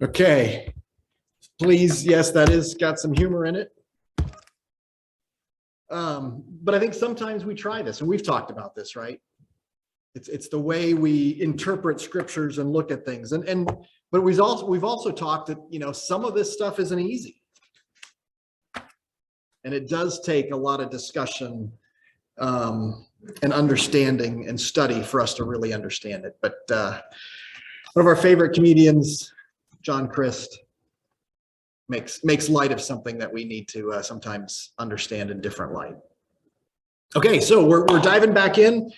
Okay, please, yes, that is got some humor in it. But I think sometimes we try this, and we've talked about this, right? It's the way we interpret scriptures and look at things. But we've also talked that, some of this stuff isn't easy. And it does take a lot of discussion and understanding and study for us to really understand it. But one of our favorite comedians, John Christ, makes light of something that we need to sometimes understand in different light. Okay, so we're diving back in.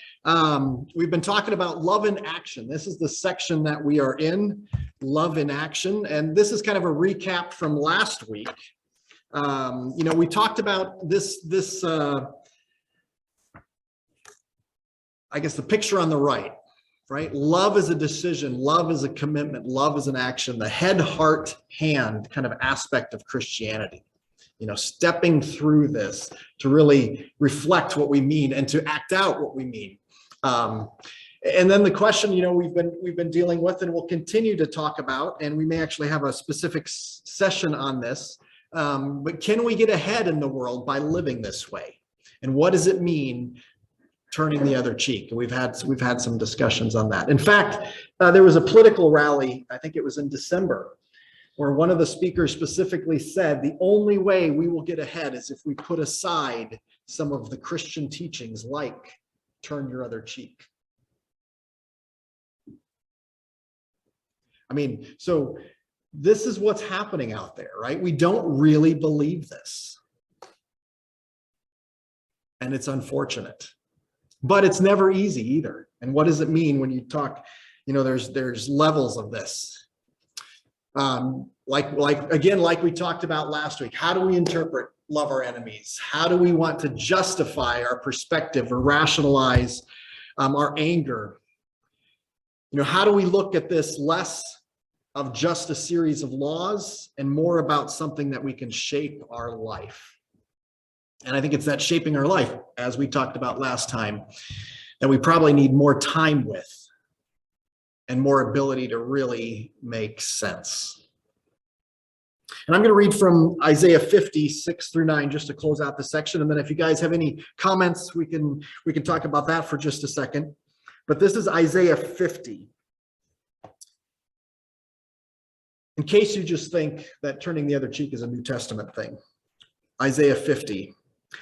We've been talking about love in action. This is the section that we are in, love in action. And this is kind of a recap from last week. We talked about this I guess the picture on the right? Love is a decision, love is a commitment, love is an action, the head, heart, hand kind of aspect of Christianity. Stepping through this to really reflect what we mean and to act out what we mean. And then the question, we've been dealing with and we'll continue to talk about, and we may actually have a specific session on this, but can we get ahead in the world by living this way? And what does it mean turning the other cheek? And we've had some discussions on that. In fact, there was a political rally, I think it was in December, where one of the speakers specifically said, the only way we will get ahead is if we put aside some of the Christian teachings like turn your other cheek. So this is what's happening out there, right? We don't really believe this. And it's unfortunate. But it's never easy either. And what does it mean when you talk, there's levels of this. Like we talked about last week, how do we interpret love our enemies? How do we want to justify our perspective or rationalize our anger? How do we look at this less of just a series of laws and more about something that we can shape our life? And I think it's that shaping our life, as we talked about last time, that we probably need more time with and more ability to really make sense. And I'm going to read from Isaiah 50, 6-9, just to close out the section. And then if you guys have any comments, we can talk about that for just a second. But this is Isaiah 50. In case you just think that turning the other cheek is a New Testament thing. Isaiah 50.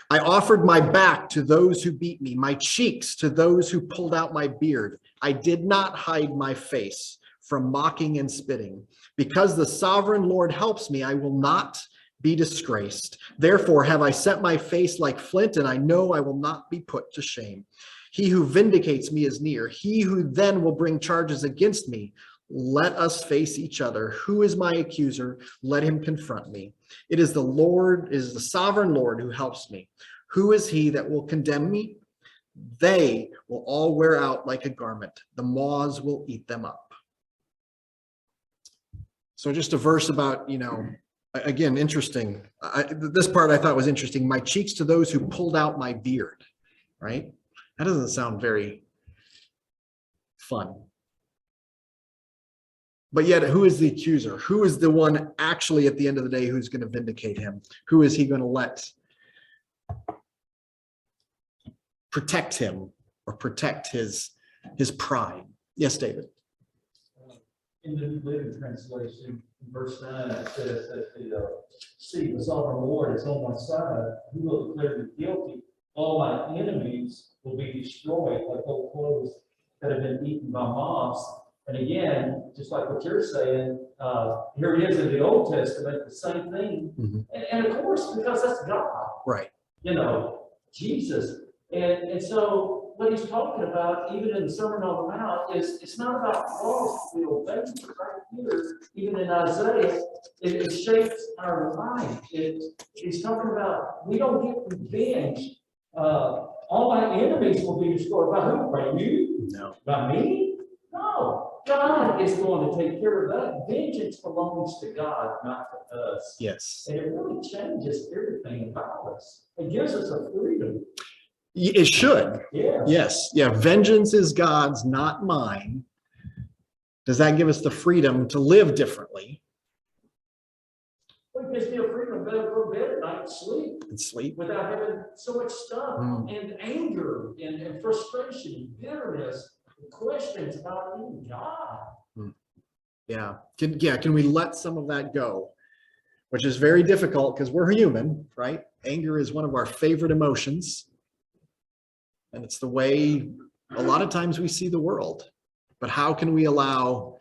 I offered my back to those who beat me, my cheeks to those who pulled out my beard. I did not hide my face from mocking and spitting. Because the sovereign Lord helps me, I will not be disgraced. Therefore have I set my face like flint, and I know I will not be put to shame. He who vindicates me is near. He who then will bring charges against me. Let us face each other. Who is my accuser? Let him confront me. It is the Lord, it is the sovereign Lord who helps me. Who is he that will condemn me? They will all wear out like a garment. The moths will eat them up. So just a verse about, again, interesting. This part I thought was interesting. My cheeks to those who pulled out my beard, right? That doesn't sound very fun. But yet, who is the accuser? Who is the one actually at the end of the day who's going to vindicate him? Who is he going to let protect him or protect his pride? Yes, David. In the New Living Translation, in verse 9, it says that see, the sovereign Lord is on my side. Who will declare me guilty? All my enemies will be destroyed like old clothes that have been eaten by moths. And again, just like what you're saying, here it is in the Old Testament, the same thing. Mm-hmm. And of course, because that's God. Right. Jesus. And so what he's talking about, even in the Sermon on the Mount, is it's not about laws we obey. Right here, even in Isaiah, it shapes our life. He's talking about we don't get revenge. All my enemies will be destroyed. By who? By you? No. By me? No. God is going to take care of that. Vengeance belongs to God, not to us. Yes. And it really changes everything about us. It gives us a freedom. It should. Yeah. Yes. Yeah. Vengeance is God's, not mine. Does that give us the freedom to live differently? Well, it gives me a freedom to go to bed at night and sleep And sleep. without having so much stuff and anger and frustration, bitterness, and questions about even God. Yeah. Can we let some of that go? Which is very difficult because we're human, right? Anger is one of our favorite emotions. And it's the way a lot of times we see the world. But how can we allow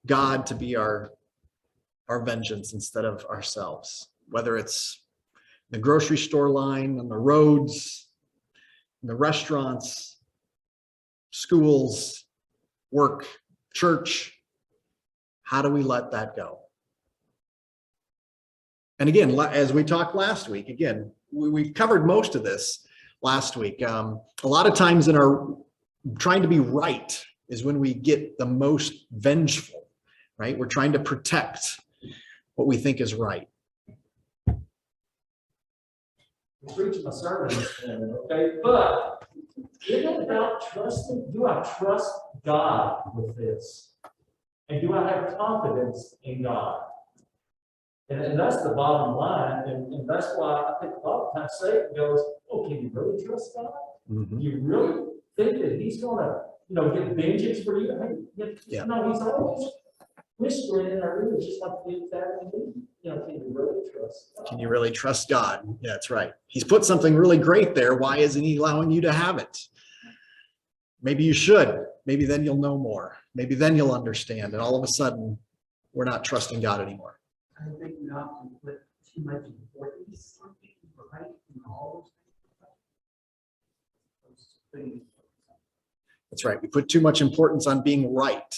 God to be our vengeance instead of ourselves? Whether it's the grocery store line, on the roads, in the restaurants, schools, work, church. How do we let that go? And again, as we talked last week, again, we covered most of this last week. A lot of times in our trying to be right is when we get the most vengeful, right? We're trying to protect what we think is right. I'm preaching my sermon this morning, okay? But isn't it about trusting? Do I trust God with this? And do I have confidence in God? And that's the bottom line. And that's why I think a lot of times Satan goes, oh, can you really trust God? Mhm. You really think that he's going to, get vengeance for you? No, he's always whispering in our ears, just like the family. Can you really trust God? Can you really trust God? Yeah, that's right. He's put something really great there. Why isn't he allowing you to have it? Maybe you should. Maybe then you'll know more. Maybe then you'll understand. And all of a sudden, we're not trusting God anymore. I think we often put too much importance on things, right? And all those things. That's right. We put too much importance on being right.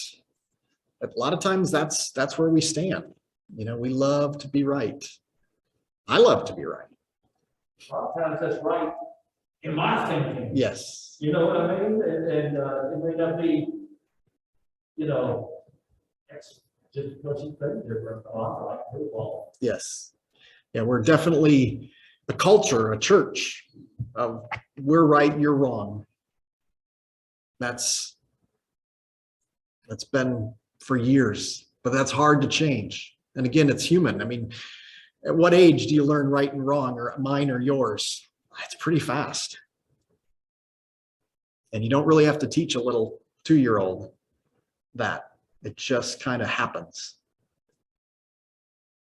But a lot of times that's where we stand. We love to be right. I love to be right. A lot of times that's right in my thinking. Yes. You know what I mean? And it may not be, just because you think different. Oh, I like football. Yes. Yeah, we're definitely a culture, a church of we're right, you're wrong. That's been for years, but that's hard to change. And again, it's human. I mean, at what age do you learn right and wrong, or mine or yours? It's pretty fast. And you don't really have to teach a little 2-year-old that. It just kind of happens.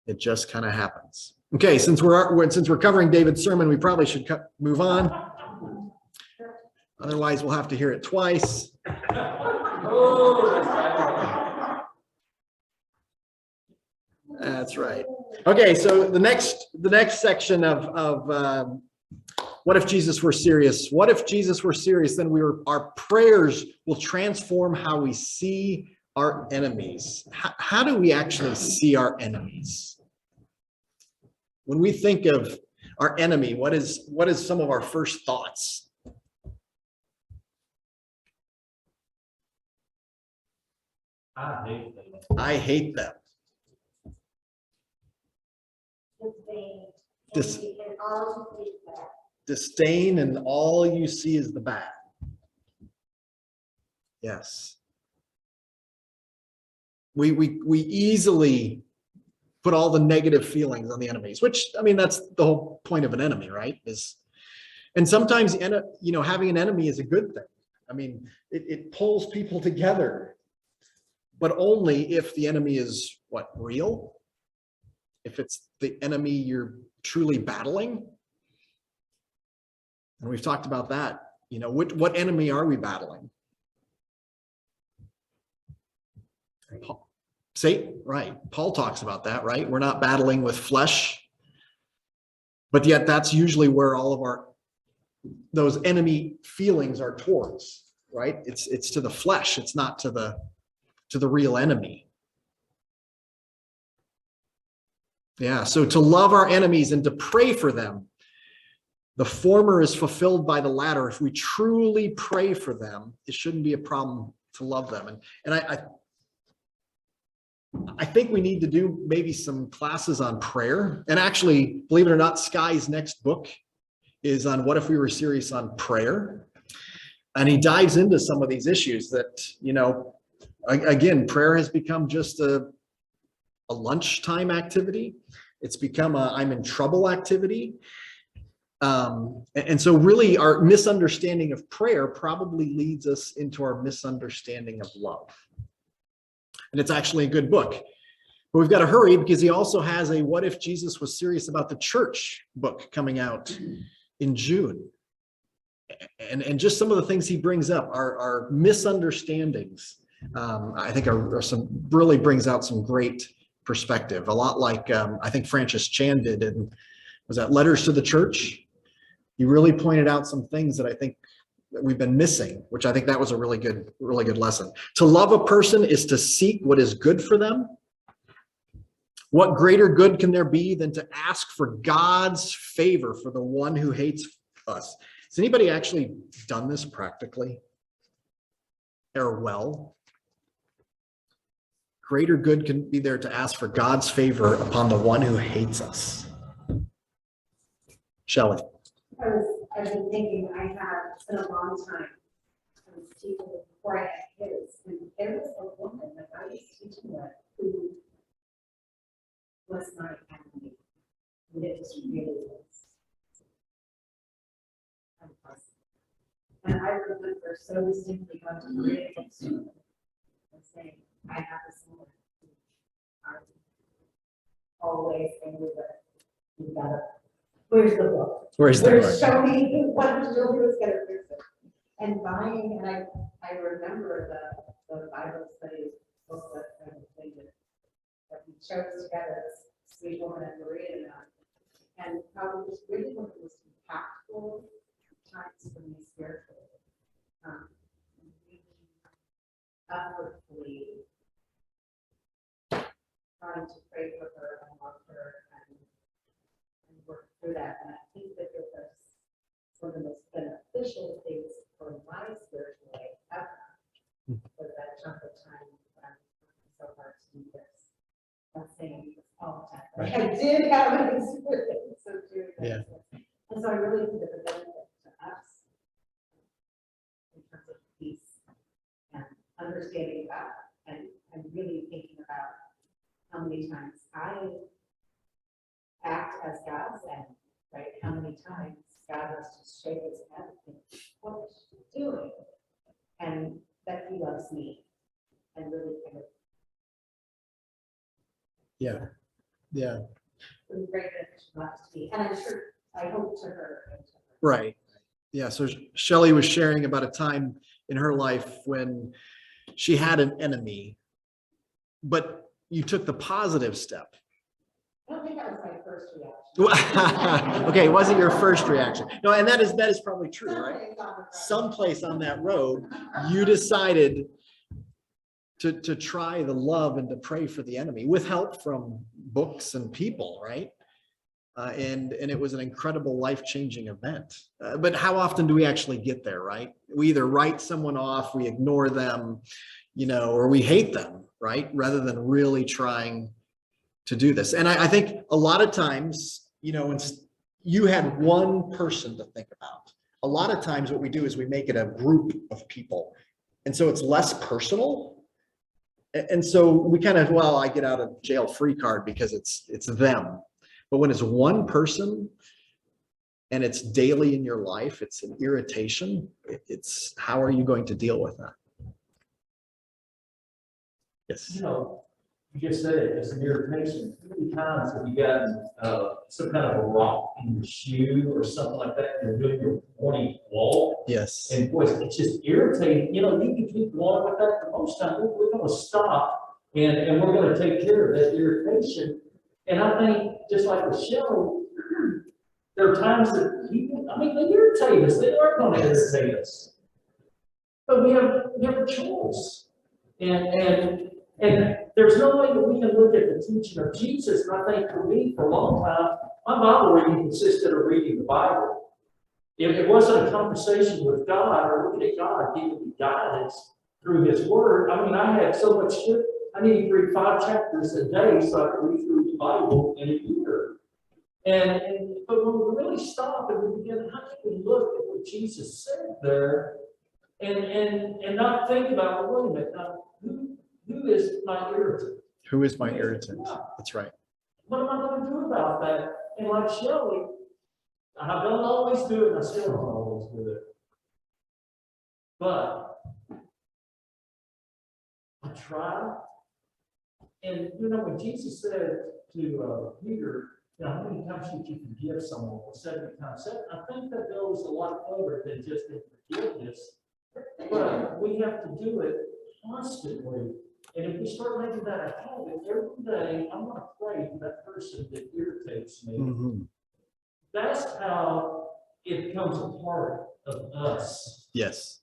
It just kind of happens. Okay, since we're covering David's sermon, we probably should move on. Otherwise, we'll have to hear it twice. That's right. Okay, so the next section of what if Jesus were serious? What if Jesus were serious? Then our prayers will transform how we see our enemies. How do we actually see our enemies? When we think of our enemy, what is some of our first thoughts? I hate them. I hate them. Disdain, and all you see is the bad. Yes. We easily put all the negative feelings on the enemies, which, I mean, that's the whole point of an enemy, right? And sometimes, having an enemy is a good thing. I mean, it pulls people together, but only if the enemy is real? If it's the enemy you're truly battling? And we've talked about that. What enemy are we battling? Satan, right? Paul talks about that, right? We're not battling with flesh, but yet that's usually where all of those enemy feelings are towards, right? It's to the flesh. It's not to the real enemy. Yeah. So to love our enemies and to pray for them, the former is fulfilled by the latter. If we truly pray for them, it shouldn't be a problem to love them. And I think we need to do maybe some classes on prayer. And actually, believe it or not, Skye's next book is on what if we were serious on prayer. And he dives into some of these issues that, again, prayer has become just a lunchtime activity. It's become a I'm in trouble activity. And so really our misunderstanding of prayer probably leads us into our misunderstanding of love. And it's actually a good book. But we've got to hurry because he also has a What If Jesus Was Serious About the Church book coming out in June. And just some of the things he brings up are misunderstandings. I think are some really brings out some great perspective, a lot like I think Francis Chan did in, was that Letters to the Church? He really pointed out some things that I think that we've been missing, which I think that was a really good lesson. To love a person is to seek what is good for them. What greater good can there be than to ask for God's favor for the one who hates us? Has anybody actually done this practically or well? Greater good can be there to ask for God's favor upon the one who hates us. Shelley. I've been thinking, I have spent a long time with people before I had kids, and there was a woman that I was teaching with who was my enemy. And it just really was. And I remember so distinctly going to the radio and saying, I have this woman who I'm always angry with. You've got to, where's the book? Where's the book? Show me what the children was going to fix it. And buying, and I remember the Bible study booklet and thing that we chose together, Sweet Woman and Maria and how it was really one of the most impactful times for me spiritually. Really effortfully trying to pray for her and love her and work through that. And I think that it was one of the most beneficial things for my spiritual life ever. Was that chunk of time when I'm working so hard to do this. I'm saying this all the time. Right. I did have an experience of doing that. Yeah. And so I really think that the benefit to us in terms of peace and understanding God and really thinking about how many times I act as God said, right? How many times God has to shake his head and think, what is she doing? And that he loves me and really kind of. Yeah. Yeah. It was great that she loves me. And I'm sure, I hope to her. Right. Yeah. So Shelley was sharing about a time in her life when she had an enemy, but you took the positive step. I don't think that was my first reaction. Okay, it wasn't your first reaction. No, and that is probably true, right? Someplace on that road, you decided to try the love and to pray for the enemy with help from books and people, right? And it was an incredible life-changing event. But how often do we actually get there, right? We either write someone off, we ignore them, or we hate them, right? Rather than really trying to do this. And I think a lot of times, when you had one person to think about, a lot of times what we do is we make it a group of people. And so it's less personal. And so we kind of, well, I get out of jail free card because it's them. But when it's one person and it's daily in your life, it's an irritation. It's how are you going to deal with that? Yes. You just said it, it's an irritation. How many times have you gotten some kind of a rock in your shoe or something like that? You're doing your morning walk. Yes. And boy, it's just irritating. You can keep going with that. But most times we're going to stop and we're going to take care of that irritation. And I think just like with Shelley, there are times that people, they irritate us. They are going to irritate us. But we have a choice. And there's no way that we can look at the teaching of Jesus. And I think for me, for a long time, my Bible reading consisted of reading the Bible. If it wasn't a conversation with God or looking at God giving me guidance through his word, I had so much shit. I needed to read 5 chapters a day so I could read through the Bible in a year. But when we really stop and we begin, how can we look at what Jesus said there and not think about, well, wait a minute, now, who is my irritant? Who is my irritant? That's right. What am I going to do about that, and like Shelley, I don't always do it, and I still don't always do it. But I try. And you know, when Jesus said to Peter, you know, how many times should you forgive someone? Well, 70 times 7. I think that goes a lot further than just in forgiveness. But we have to do it constantly. And if we start making that a habit, every day, I'm going to pray for that person that irritates me. Mhm. That's how it becomes a part of us. Yes.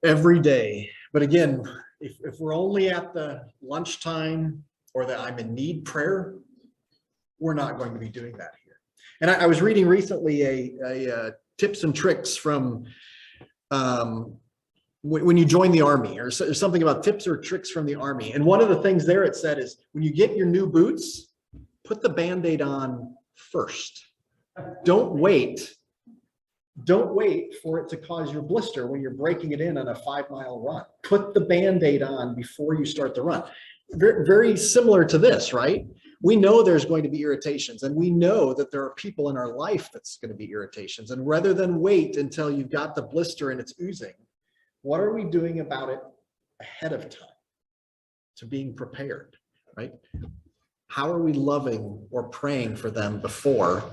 Every day. But again, if we're only at the lunchtime or the I'm in need prayer, we're not going to be doing that here. And I was reading recently a tips and tricks from when you join the army, or something about tips or tricks from the army. And one of the things there it said is when you get your new boots, put the Band-Aid on first. Don't wait for it to cause your blister when you're breaking it in on a 5-mile run. Put the Band-Aid on before you start the run. Very, very similar to this, right? We know there's going to be irritations, and we know that there are people in our life that's going to be irritations. And rather than wait until you've got the blister and it's oozing, what are we doing about it ahead of time to being prepared, right? How are we loving or praying for them before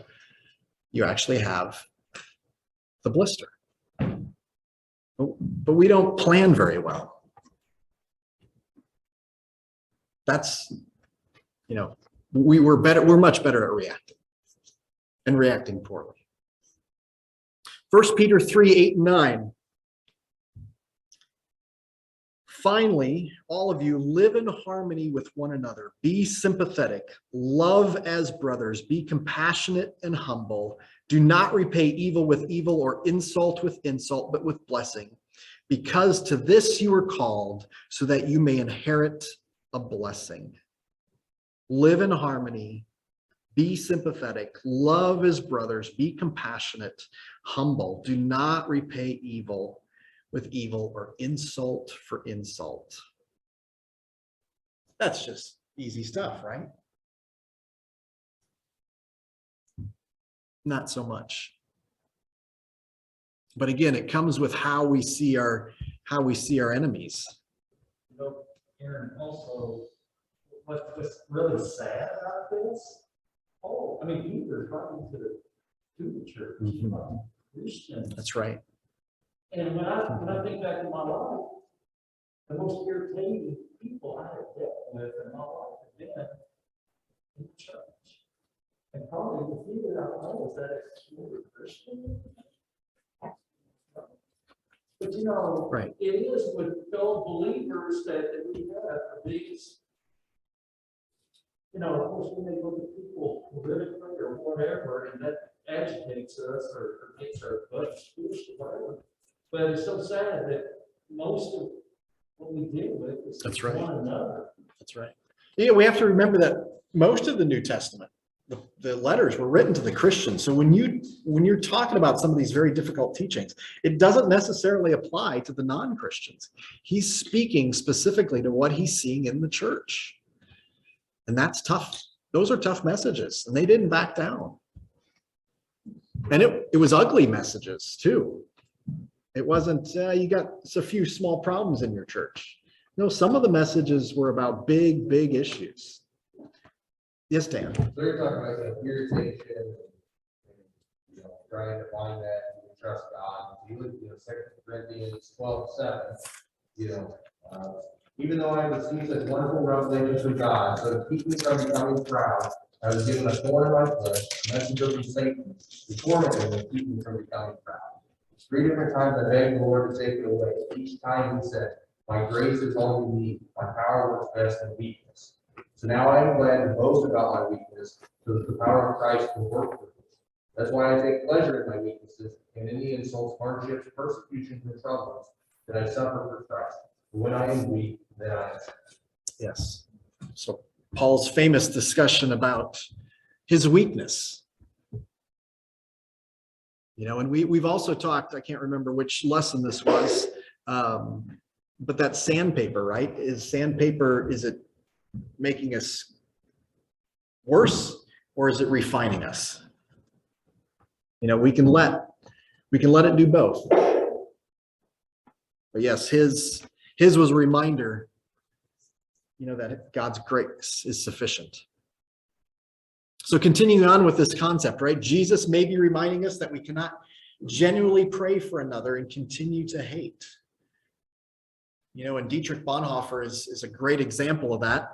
you actually have the blister? But we don't plan very well. That's, you know, we're much better at reacting and reacting poorly. 1 Peter 3:8-9. Finally, all of you live in harmony with one another. Be sympathetic, love as brothers, be compassionate and humble. Do not repay evil with evil or insult with insult, but with blessing, because to this you were called, so that you may inherit a blessing. Live in harmony, be sympathetic, love as brothers, be compassionate, humble. Do not repay evil with evil or insult for insult. That's just easy stuff, right? Not so much. But again, it comes with how we see our enemies. You know, Aaron, also, what's really sad about this? Oh, I mean, Peter's writing to the church, Christians. That's right. And when I think back in my life, the most irritating people I have dealt with in my life have been in the church. And probably the few that I know is that it's really Christian. But you know, Right. It is with fellow believers that we have these, you know, of course, we may look at people politically or whatever, and that agitates us or makes our butt squish or whatever. But it's so sad that most of what we deal with is That's right. one another. That's right. Yeah, we have to remember that most of the New Testament, the letters were written to the Christians. So when you're talking about some of these very difficult teachings, it doesn't necessarily apply to the non-Christians. He's speaking specifically to what he's seeing in the church. And that's tough. Those are tough messages, and they didn't back down. And it was ugly messages too. It wasn't, you got a few small problems in your church. No, some of the messages were about big, big issues. Yes, Dan. So you're talking about that irritation and, you know, trying to find that and trust God. You look, 2 Corinthians 12:7, even though I received such wonderful revelations from God, so to keep me from becoming proud, I was given a thorn in my flesh, a messenger from Satan, to torment me and keep me from becoming proud. 3 different times I begged the Lord to take it away. Each time he said, my grace is all you need. My power works best in weakness. So now I am glad to boast about my weakness, so that the power of Christ can work for me. That's why I take pleasure in my weaknesses and in the insults, hardships, persecutions, and troubles that I suffer for Christ. But when I am weak, then I am strong. Yes. So Paul's famous discussion about his weakness. And we've also talked, I can't remember which lesson this was, but that sandpaper, right? Is it making us worse, or is it refining us? You know, we can let it do both. But yes, his was a reminder, you know, that God's grace is sufficient. So continuing on with this concept, right? Jesus may be reminding us that we cannot genuinely pray for another and continue to hate. You know, and Dietrich Bonhoeffer is a great example of that,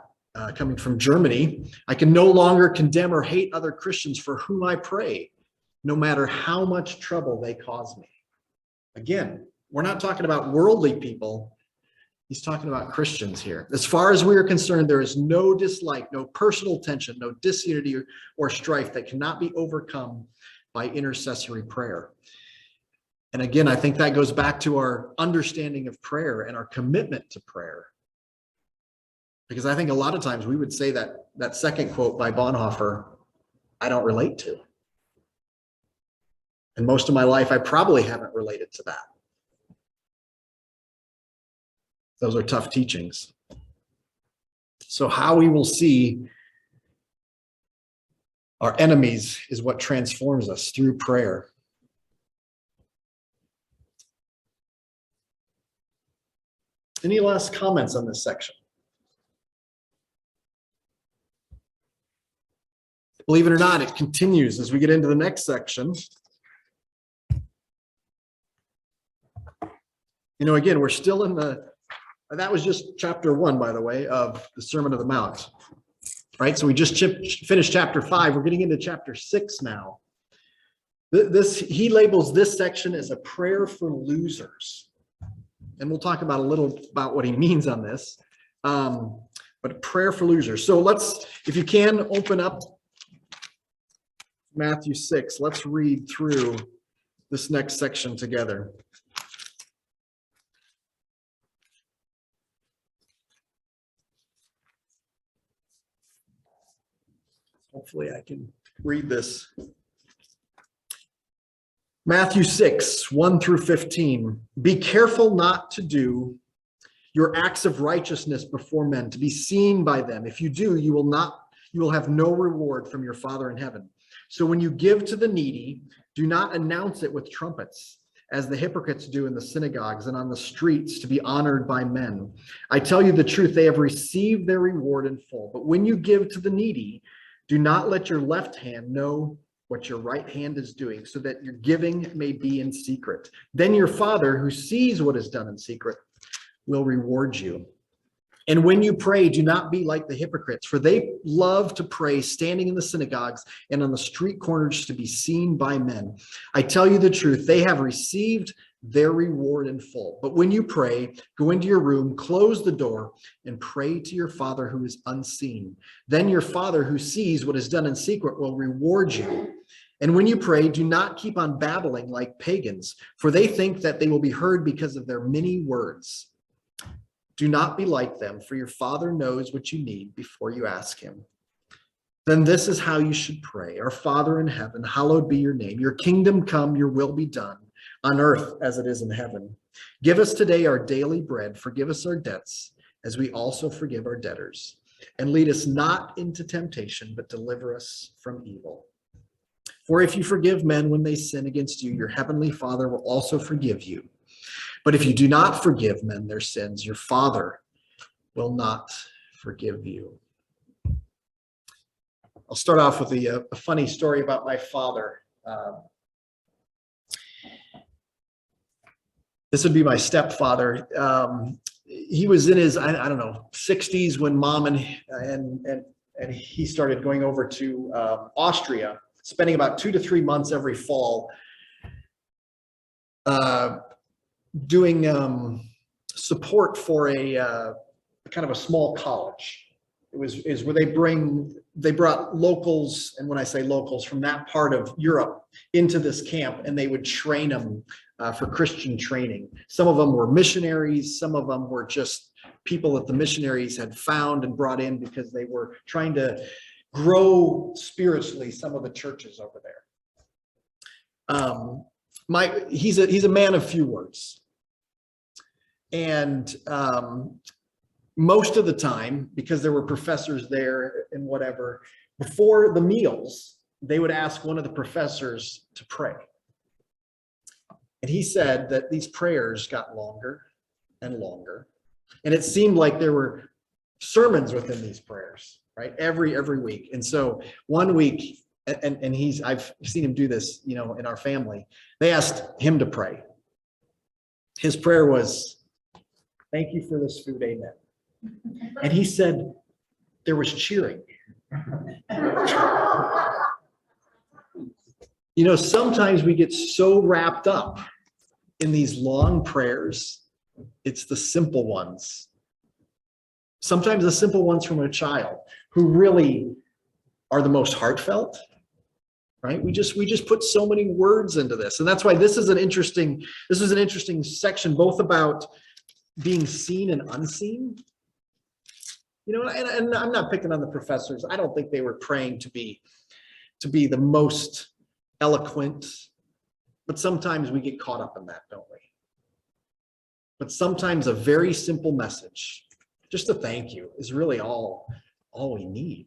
coming from Germany. I can no longer condemn or hate other Christians for whom I pray, no matter how much trouble they cause me. Again, we're not talking about worldly people. He's talking about Christians here. As far as we are concerned, there is no dislike, no personal tension, no disunity or strife that cannot be overcome by intercessory prayer. And again, I think that goes back to our understanding of prayer and our commitment to prayer. Because I think a lot of times we would say that second quote by Bonhoeffer, I don't relate to. And most of my life, I probably haven't related to that. Those are tough teachings. So how we will see our enemies is what transforms us through prayer. Any last comments on this section? Believe it or not, it continues as we get into the next section. You know, again, we're still in that was just chapter 1, by the way, of the Sermon on the Mount, right? So we just finished chapter 5. We're getting into chapter 6 now. He labels this section as a prayer for losers. And we'll talk about a little about what he means on this, but prayer for losers. So let's, if you can, open up Matthew 6. Let's read through this next section together. Hopefully I can read this. Matthew 6, 1 through 15. Be careful not to do your acts of righteousness before men, to be seen by them. If you do, you will have no reward from your Father in heaven. So when you give to the needy, do not announce it with trumpets, as the hypocrites do in the synagogues and on the streets, to be honored by men. I tell you the truth, they have received their reward in full. But when you give to the needy, do not let your left hand know what your right hand is doing, so that your giving may be in secret. Then your Father, who sees what is done in secret, will reward you. And when you pray, do not be like the hypocrites, for they love to pray standing in the synagogues and on the street corners to be seen by men. I tell you the truth, they have received their reward in full. But when you pray, go into your room, close the door, and pray to your Father who is unseen. Then your Father who sees what is done in secret will reward you. And when you pray, do not keep on babbling like pagans, for they think that they will be heard because of their many words. Do not be like them, for your Father knows what you need before you ask him. Then this is how you should pray. Our Father in heaven, hallowed be your name. Your kingdom come, your will be done, on earth as it is in heaven. Give us today our daily bread. Forgive us our debts, as we also forgive our debtors. And lead us not into temptation, but deliver us from evil. For if you forgive men when they sin against you, your heavenly Father will also forgive you. But if you do not forgive men their sins, your Father will not forgive you. I'll start off with a funny story about my father. This would be my stepfather. He was in his, I don't know, 60s when mom and he started going over to Austria, spending about 2 to 3 months every fall doing support for a kind of a small college. Is where they brought locals, and when I say locals, from that part of Europe into this camp, and they would train them for Christian training. Some of them were missionaries, some of them were just people that the missionaries had found and brought in because they were trying to grow spiritually some of the churches over there. He's a man of few words. And most of the time, because there were professors there and whatever, before the meals, they would ask one of the professors to pray. And he said that these prayers got longer and longer. And it seemed like there were sermons within these prayers, right? Every week. And so one week, and I've seen him do this, you know, in our family, they asked him to pray. His prayer was, "Thank you for this food, amen." And he said there was cheering. You know, sometimes we get so wrapped up in these long prayers. It's the simple ones. Sometimes the simple ones from a child who really are the most heartfelt, right? We just put so many words into this. And that's why this is an interesting section, both about being seen and unseen. You know, and I'm not picking on the professors. I don't think they were praying to be the most eloquent, but sometimes we get caught up in that, don't we? But sometimes a very simple message, just a thank you, is really all we need.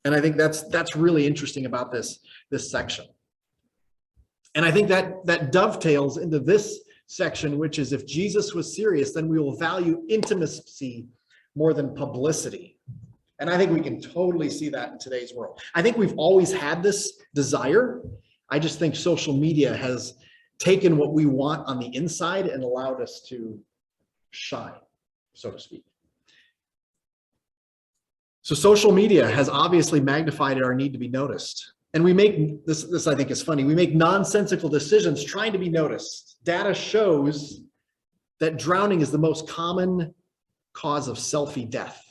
And I think that's really interesting about this section. And I think that dovetails into this section, which is, if Jesus was serious, then we will value intimacy more than publicity. And I think we can totally see that in today's world. I think we've always had this desire. I just think social media has taken what we want on the inside and allowed us to shine, so to speak. So social media has obviously magnified our need to be noticed. And we make this I think is funny. We make nonsensical decisions trying to be noticed. Data shows that drowning is the most common cause of selfie death.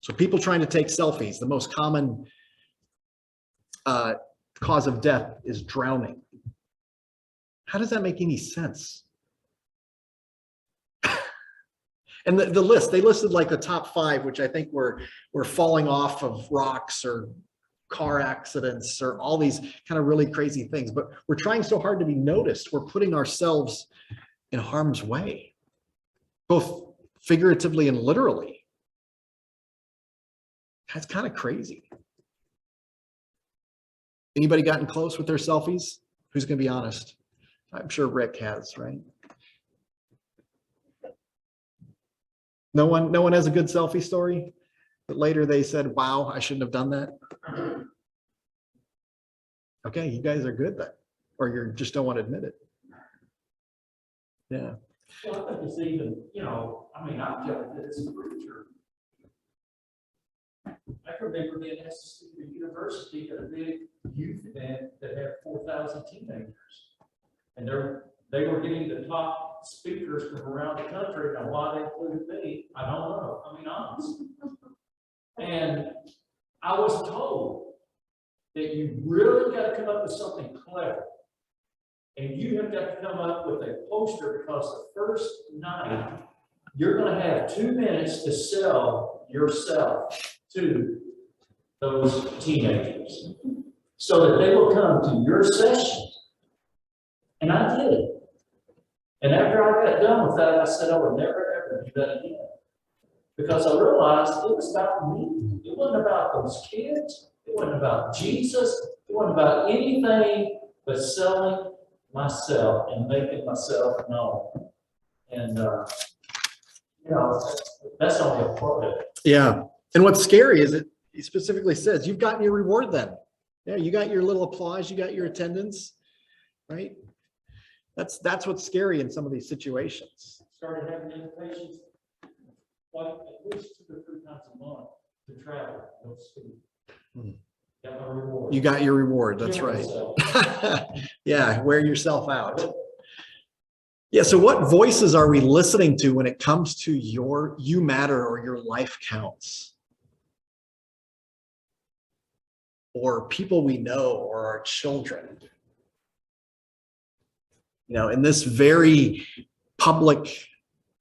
So people trying to take selfies, the most common cause of death is drowning. How does that make any sense? And the list, they listed like the top 5, which I think were falling off of rocks or car accidents or all these kind of really crazy things. But we're trying so hard to be noticed. We're putting ourselves in harm's way, both figuratively and literally. That's kind of crazy. Anybody gotten close with their selfies? Who's going to be honest? I'm sure Rick has, right? No one has a good selfie story, but later they said, "Wow, I shouldn't have done that." Okay, you guys are good then, or you just don't want to admit it. Yeah. Well, I think it's even, you know, I mean, I've dealt with it as a preacher. I can remember being asked to speak at a university at a big youth event that had 4,000 teenagers. And they were getting the top speakers from around the country. Now, why they included me, I don't know. I mean, honest. And I was told that you really got to come up with something clever. And you have got to come up with a poster, because the first night you're going to have 2 minutes to sell yourself to those teenagers so that they will come to your session. And I did. And after I got done with that, I said I would never, ever do that again. Because I realized it was about me. It wasn't about those kids. It wasn't about Jesus. It wasn't about anything but selling myself and making myself known. And, you know, that's only a part of it. Yeah. And what's scary is he specifically says, you've gotten your reward then. Yeah, you got your little applause, you got your attendance, right? That's what's scary in some of these situations. Started having invitations, like at least 2 or 3 times a month to travel, go speak. Got my reward. You got your reward, that's Give right. myself. Yeah, wear yourself out. Yeah, so what voices are we listening to when it comes to you matter or your life counts? Or people we know, or our children? You know, in this very public,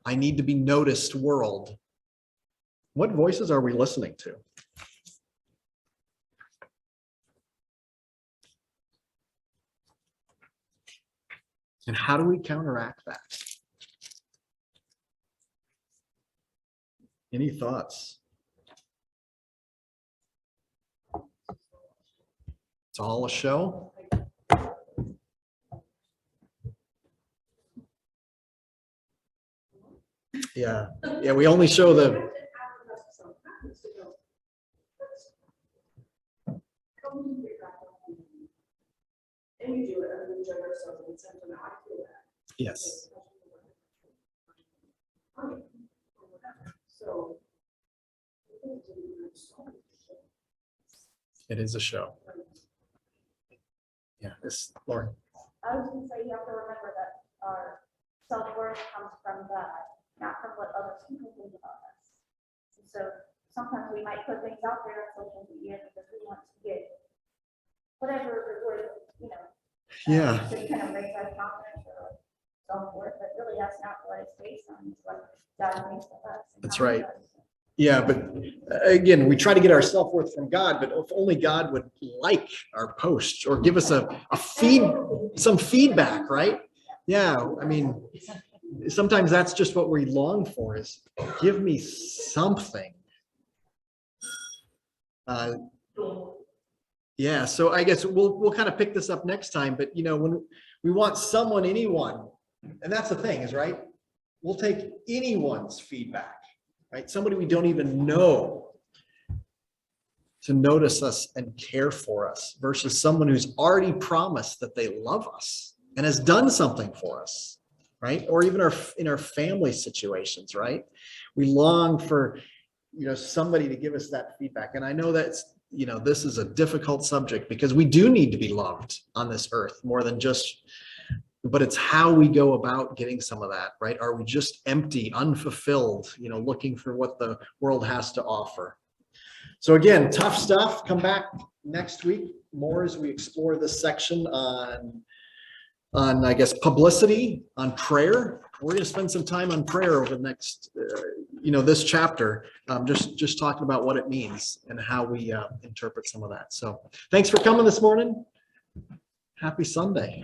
I need to be noticed world, what voices are we listening to? And how do we counteract that? Any thoughts? It's all a show. Yeah, yeah, we only show the, And you do it, and we enjoy ourselves, and something I feel that. yes, So. it is a show. Yeah, this, Lauren. I was gonna say, you have to remember that our self-worth comes from God, not from what other people think about us. And so sometimes we might put things out there on social media because we want to get whatever we're, Yeah, to kind of make that confidence or self-worth, but really that's not what it's based on. It's what God thinks of us. And That's how he right. does. yeah, but again, we try to get our self-worth from God, but if only God would like our posts or give us some feedback, right? Yeah, I mean, sometimes that's just what we long for is give me something. Yeah, so I guess we'll kind of pick this up next time, but when we want anyone, and that's the thing is, right? We'll take anyone's feedback, right? Somebody we don't even know to notice us and care for us versus someone who's already promised that they love us and has done something for us, right? Or even in our family situations, right? We long for, somebody to give us that feedback. And I know that's, this is a difficult subject because we do need to be loved on this earth more than just, but it's how we go about getting some of that, right? Are we just empty, unfulfilled, looking for what the world has to offer? So again, tough stuff. Come back next week more as we explore this section on I guess, publicity, on prayer. We're going to spend some time on prayer over the next, this chapter, just talking about what it means and how we interpret some of that. So thanks for coming this morning. Happy Sunday.